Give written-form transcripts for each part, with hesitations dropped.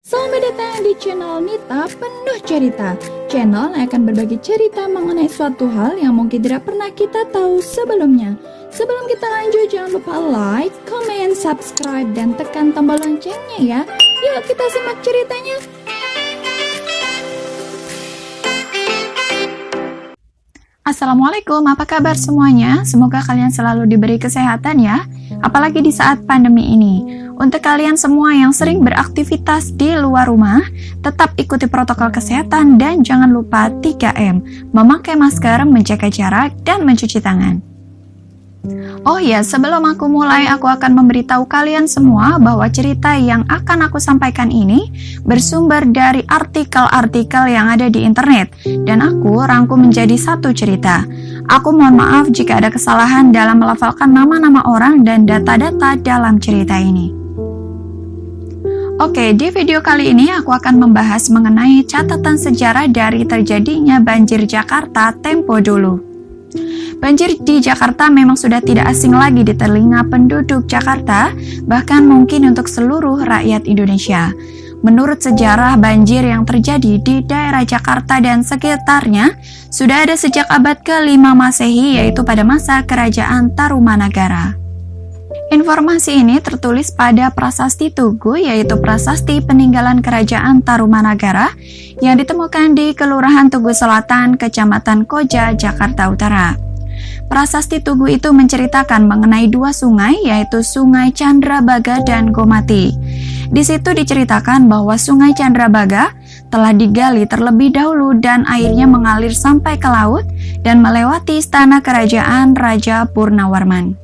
Selamat datang di channel Nita Penuh Cerita. Channel yang akan berbagi cerita mengenai suatu hal yang mungkin tidak pernah kita tahu sebelumnya. Sebelum kita lanjut, jangan lupa like, comment, subscribe, dan tekan tombol loncengnya ya. Yuk kita simak ceritanya. Assalamualaikum, apa kabar semuanya? Semoga kalian selalu diberi kesehatan ya, apalagi di saat pandemi ini. Untuk kalian semua yang sering beraktivitas di luar rumah, tetap ikuti protokol kesehatan dan jangan lupa 3M, memakai masker, menjaga jarak, dan mencuci tangan. Oh ya, sebelum aku mulai, aku akan memberitahu kalian semua bahwa cerita yang akan aku sampaikan ini bersumber dari artikel-artikel yang ada di internet, dan aku rangkum menjadi satu cerita. Aku mohon maaf jika ada kesalahan dalam melafalkan nama-nama orang dan data-data dalam cerita ini. Oke, di video kali ini aku akan membahas mengenai catatan sejarah dari terjadinya banjir Jakarta tempo dulu. Banjir di Jakarta memang sudah tidak asing lagi di telinga penduduk Jakarta, bahkan mungkin untuk seluruh rakyat Indonesia. Menurut sejarah, banjir yang terjadi di daerah Jakarta dan sekitarnya sudah ada sejak abad ke-5 Masehi, yaitu pada masa Kerajaan Tarumanagara. Informasi ini tertulis pada Prasasti Tugu, yaitu prasasti peninggalan Kerajaan Tarumanagara yang ditemukan di Kelurahan Tugu Selatan, Kecamatan Koja, Jakarta Utara. Prasasti Tugu itu menceritakan mengenai dua sungai, yaitu Sungai Candrabaga dan Gomati. Di situ diceritakan bahwa Sungai Candrabaga telah digali terlebih dahulu dan airnya mengalir sampai ke laut dan melewati istana kerajaan Raja Purnawarman.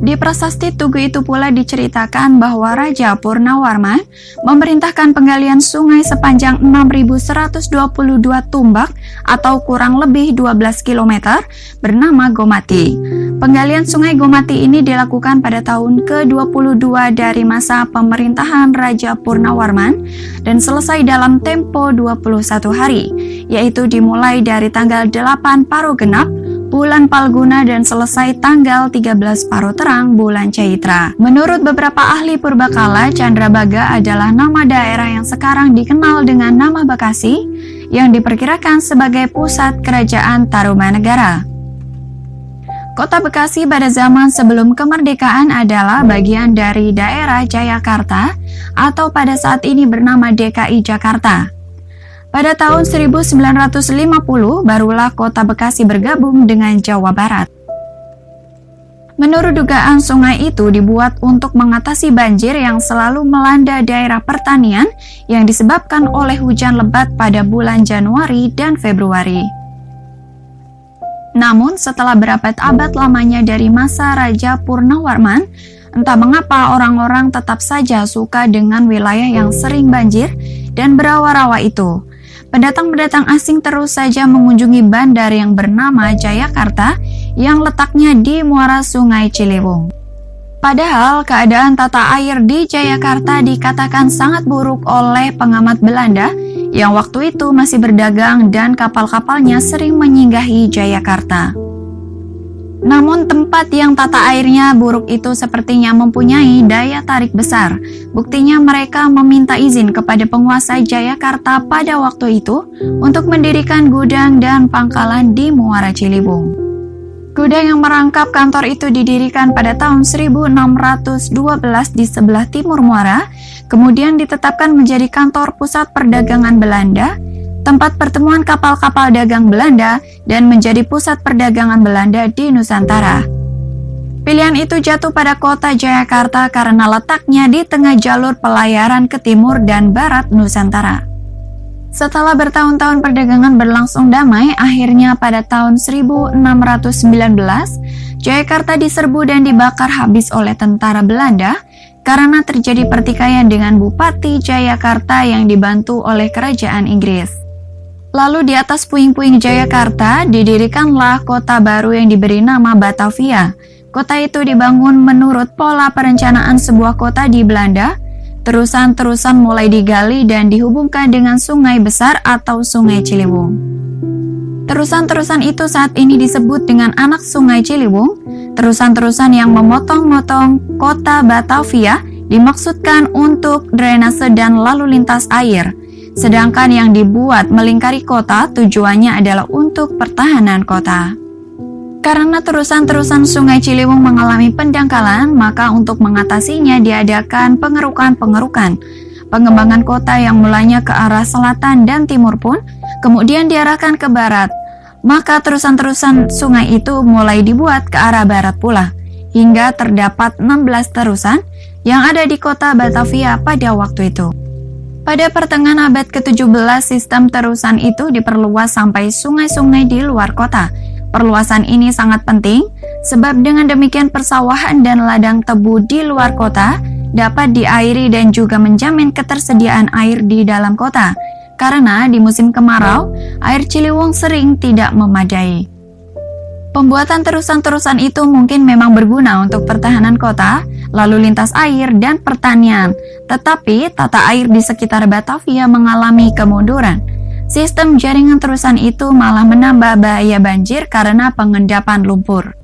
Di Prasasti Tugu itu pula diceritakan bahwa Raja Purnawarman memerintahkan penggalian sungai sepanjang 6.122 tumbak atau kurang lebih 12 km bernama Gomati. Penggalian sungai Gomati ini dilakukan pada tahun ke-22 dari masa pemerintahan Raja Purnawarman dan selesai dalam tempo 21 hari, yaitu dimulai dari tanggal 8 Paro Genap bulan Palguna dan selesai tanggal 13 Paro Terang bulan Caitra. Menurut beberapa ahli purbakala, Candrabaga adalah nama daerah yang sekarang dikenal dengan nama Bekasi yang diperkirakan sebagai pusat kerajaan Tarumanagara. Kota Bekasi pada zaman sebelum kemerdekaan adalah bagian dari daerah Jayakarta atau pada saat ini bernama DKI Jakarta. Pada tahun 1950, barulah kota Bekasi bergabung dengan Jawa Barat. Menurut dugaan, sungai itu dibuat untuk mengatasi banjir yang selalu melanda daerah pertanian yang disebabkan oleh hujan lebat pada bulan Januari dan Februari. Namun, setelah berabad-abad lamanya dari masa Raja Purnawarman, entah mengapa orang-orang tetap saja suka dengan wilayah yang sering banjir dan berawa-rawa itu. Pendatang-pendatang asing terus saja mengunjungi bandar yang bernama Jayakarta yang letaknya di muara Sungai Ciliwung. Padahal keadaan tata air di Jayakarta dikatakan sangat buruk oleh pengamat Belanda yang waktu itu masih berdagang dan kapal-kapalnya sering menyinggahi Jayakarta. Namun tempat yang tata airnya buruk itu sepertinya mempunyai daya tarik besar. Buktinya mereka meminta izin kepada penguasa Jayakarta pada waktu itu untuk mendirikan gudang dan pangkalan di Muara Ciliwung. Gudang yang merangkap kantor itu didirikan pada tahun 1612 di sebelah timur muara, kemudian ditetapkan menjadi kantor pusat perdagangan Belanda, tempat pertemuan kapal-kapal dagang Belanda, dan menjadi pusat perdagangan Belanda di Nusantara. Pilihan itu jatuh pada kota Jayakarta karena letaknya di tengah jalur pelayaran ke timur dan barat Nusantara. Setelah bertahun-tahun perdagangan berlangsung damai, akhirnya pada tahun 1619, Jayakarta diserbu dan dibakar habis oleh tentara Belanda karena terjadi pertikaian dengan Bupati Jayakarta yang dibantu oleh kerajaan Inggris. Lalu di atas puing-puing Jayakarta didirikanlah kota baru yang diberi nama Batavia. Kota itu dibangun menurut pola perencanaan sebuah kota di Belanda. Terusan-terusan mulai digali dan dihubungkan dengan sungai besar atau Sungai Ciliwung. Terusan-terusan itu saat ini disebut dengan anak Sungai Ciliwung. Terusan-terusan yang memotong-motong kota Batavia dimaksudkan untuk drainase dan lalu lintas air, sedangkan yang dibuat melingkari kota tujuannya adalah untuk pertahanan kota. Karena terusan-terusan Sungai Ciliwung mengalami pendangkalan, maka untuk mengatasinya diadakan pengerukan. Pengembangan kota yang mulanya ke arah selatan dan timur pun kemudian diarahkan ke barat. Maka terusan-terusan sungai itu mulai dibuat ke arah barat pula, hingga terdapat 16 terusan yang ada di kota Batavia pada waktu itu. Pada pertengahan abad ke-17, sistem terusan itu diperluas sampai sungai-sungai di luar kota. Perluasan ini sangat penting, sebab dengan demikian persawahan dan ladang tebu di luar kota dapat diairi dan juga menjamin ketersediaan air di dalam kota. Karena di musim kemarau, air Ciliwung sering tidak memadai. Pembuatan terusan-terusan itu mungkin memang berguna untuk pertahanan kota, lalu lintas air, dan pertanian. Tetapi tata air di sekitar Batavia mengalami kemunduran. Sistem jaringan terusan itu malah menambah bahaya banjir karena pengendapan lumpur.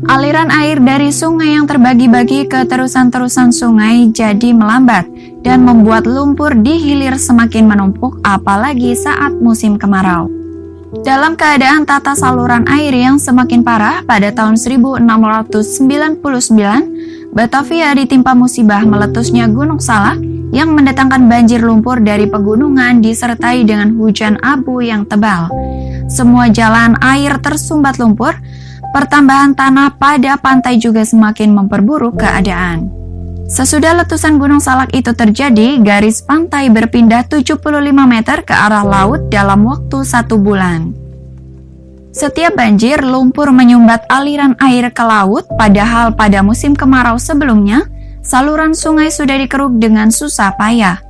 Aliran air dari sungai yang terbagi-bagi ke terusan-terusan sungai jadi melambat dan membuat lumpur di hilir semakin menumpuk apalagi saat musim kemarau. Dalam keadaan tata saluran air yang semakin parah, pada tahun 1699, Batavia ditimpa musibah meletusnya Gunung Salak yang mendatangkan banjir lumpur dari pegunungan disertai dengan hujan abu yang tebal. Semua jalan air tersumbat lumpur, pertambahan tanah pada pantai juga semakin memperburuk keadaan. Sesudah letusan Gunung Salak itu terjadi, garis pantai berpindah 75 meter ke arah laut dalam waktu 1 bulan. Setiap banjir, lumpur menyumbat aliran air ke laut, padahal pada musim kemarau sebelumnya, saluran sungai sudah dikeruk dengan susah payah.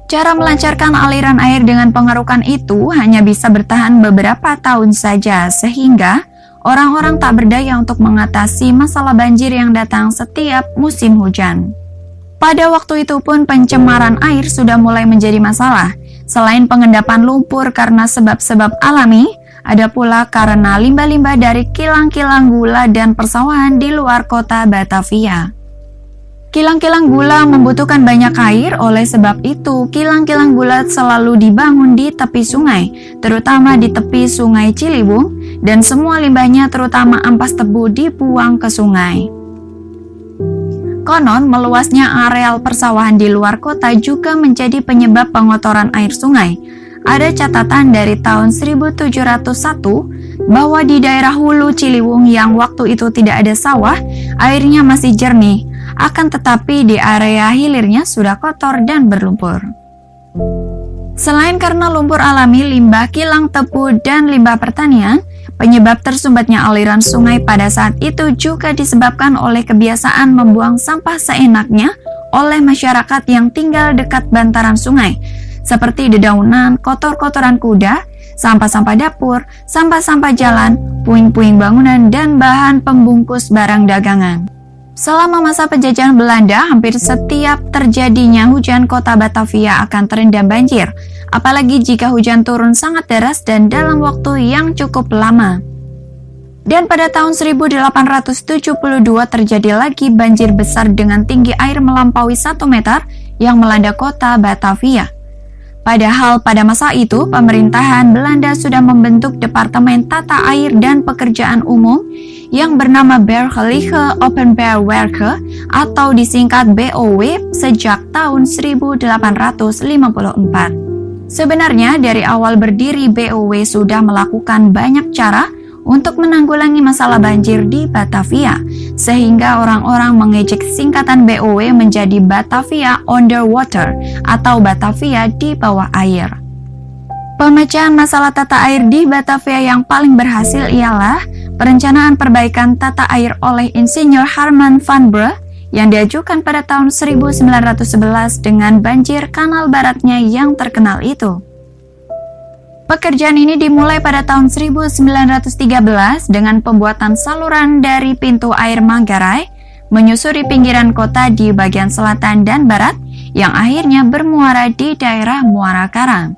Cara melancarkan aliran air dengan pengerukan itu hanya bisa bertahan beberapa tahun saja, sehingga orang-orang tak berdaya untuk mengatasi masalah banjir yang datang setiap musim hujan. Pada waktu itu pun pencemaran air sudah mulai menjadi masalah. Selain pengendapan lumpur karena sebab-sebab alami, ada pula karena limbah-limbah dari kilang-kilang gula dan persawahan di luar kota Batavia. Kilang-kilang gula membutuhkan banyak air, oleh sebab itu kilang-kilang gula selalu dibangun di tepi sungai, terutama di tepi Sungai Ciliwung, dan semua limbahnya terutama ampas tebu dibuang ke sungai. Konon, meluasnya areal persawahan di luar kota juga menjadi penyebab pengotoran air sungai. Ada catatan dari tahun 1701 bahwa di daerah hulu Ciliwung yang waktu itu tidak ada sawah, airnya masih jernih. Akan tetapi di area hilirnya sudah kotor dan berlumpur. Selain karena lumpur alami, limbah kilang tebu, dan limbah pertanian, penyebab tersumbatnya aliran sungai pada saat itu juga disebabkan oleh kebiasaan membuang sampah seenaknya oleh masyarakat yang tinggal dekat bantaran sungai, seperti dedaunan, kotor-kotoran kuda, sampah-sampah dapur, sampah-sampah jalan, puing-puing bangunan, dan bahan pembungkus barang dagangan. Selama masa penjajahan Belanda, hampir setiap terjadinya hujan kota Batavia akan terendam banjir, apalagi jika hujan turun sangat deras dan dalam waktu yang cukup lama. Dan pada tahun 1872 terjadi lagi banjir besar dengan tinggi air melampaui 1 meter yang melanda kota Batavia. Padahal pada masa itu, pemerintahan Belanda sudah membentuk Departemen Tata Air dan Pekerjaan Umum yang bernama Burgerlijke Openbaarwerke atau disingkat BOW sejak tahun 1854. Sebenarnya dari awal berdiri BOW sudah melakukan banyak cara untuk menanggulangi masalah banjir di Batavia, sehingga orang-orang mengejek singkatan BOW menjadi Batavia Underwater atau Batavia di bawah air. Pemecahan masalah tata air di Batavia yang paling berhasil ialah perencanaan perbaikan tata air oleh Insinyur Herman van Brugge yang diajukan pada tahun 1911 dengan banjir kanal baratnya yang terkenal itu. Pekerjaan ini dimulai pada tahun 1913 dengan pembuatan saluran dari pintu air Manggarai menyusuri pinggiran kota di bagian selatan dan barat yang akhirnya bermuara di daerah Muara Karang.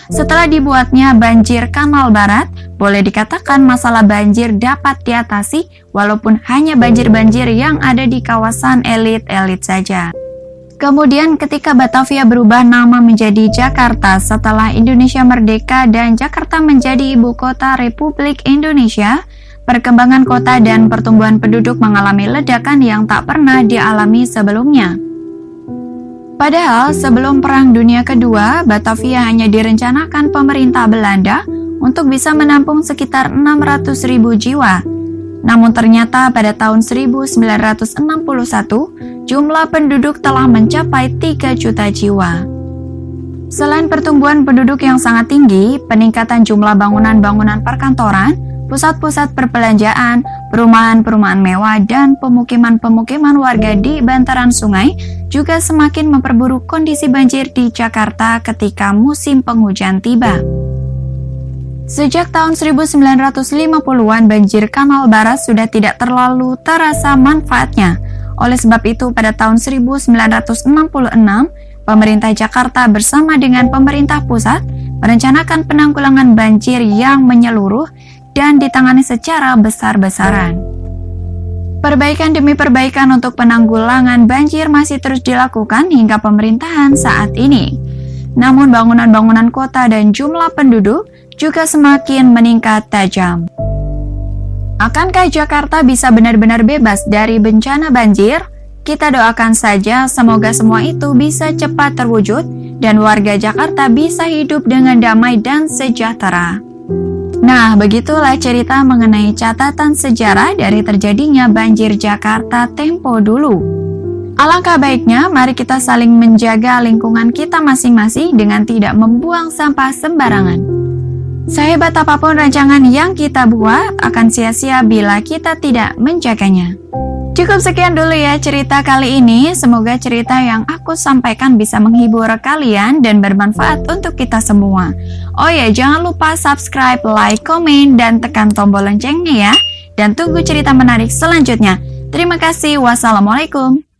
Setelah dibuatnya banjir kanal barat, boleh dikatakan masalah banjir dapat diatasi walaupun hanya banjir-banjir yang ada di kawasan elit-elit saja. Kemudian ketika Batavia berubah nama menjadi Jakarta setelah Indonesia merdeka dan Jakarta menjadi ibu kota Republik Indonesia, perkembangan kota dan pertumbuhan penduduk mengalami ledakan yang tak pernah dialami sebelumnya. Padahal sebelum Perang Dunia Kedua, Batavia hanya direncanakan pemerintah Belanda untuk bisa menampung sekitar 600.000 jiwa. Namun ternyata pada tahun 1961, jumlah penduduk telah mencapai 3 juta jiwa. Selain pertumbuhan penduduk yang sangat tinggi, peningkatan jumlah bangunan-bangunan perkantoran, pusat-pusat perbelanjaan, perumahan-perumahan mewah, dan pemukiman-pemukiman warga di bantaran sungai juga semakin memperburuk kondisi banjir di Jakarta ketika musim penghujan tiba. Sejak tahun 1950-an, banjir Kanal Barat sudah tidak terlalu terasa manfaatnya. Oleh sebab itu, pada tahun 1966, pemerintah Jakarta bersama dengan pemerintah pusat merencanakan penanggulangan banjir yang menyeluruh dan ditangani secara besar-besaran. Perbaikan demi perbaikan untuk penanggulangan banjir masih terus dilakukan hingga pemerintahan saat ini. Namun bangunan-bangunan kota dan jumlah penduduk juga semakin meningkat tajam. Akankah Jakarta bisa benar-benar bebas dari bencana banjir? Kita doakan saja semoga semua itu bisa cepat terwujud dan warga Jakarta bisa hidup dengan damai dan sejahtera. Nah, begitulah cerita mengenai catatan sejarah dari terjadinya banjir Jakarta tempo dulu. Alangkah baiknya, mari kita saling menjaga lingkungan kita masing-masing dengan tidak membuang sampah sembarangan. Sehebat apapun rancangan yang kita buat, akan sia-sia bila kita tidak menjaganya. Cukup sekian dulu ya cerita kali ini. Semoga cerita yang aku sampaikan bisa menghibur kalian dan bermanfaat untuk kita semua. Oh ya, jangan lupa subscribe, like, komen, dan tekan tombol loncengnya ya. Dan tunggu cerita menarik selanjutnya. Terima kasih. Wassalamualaikum.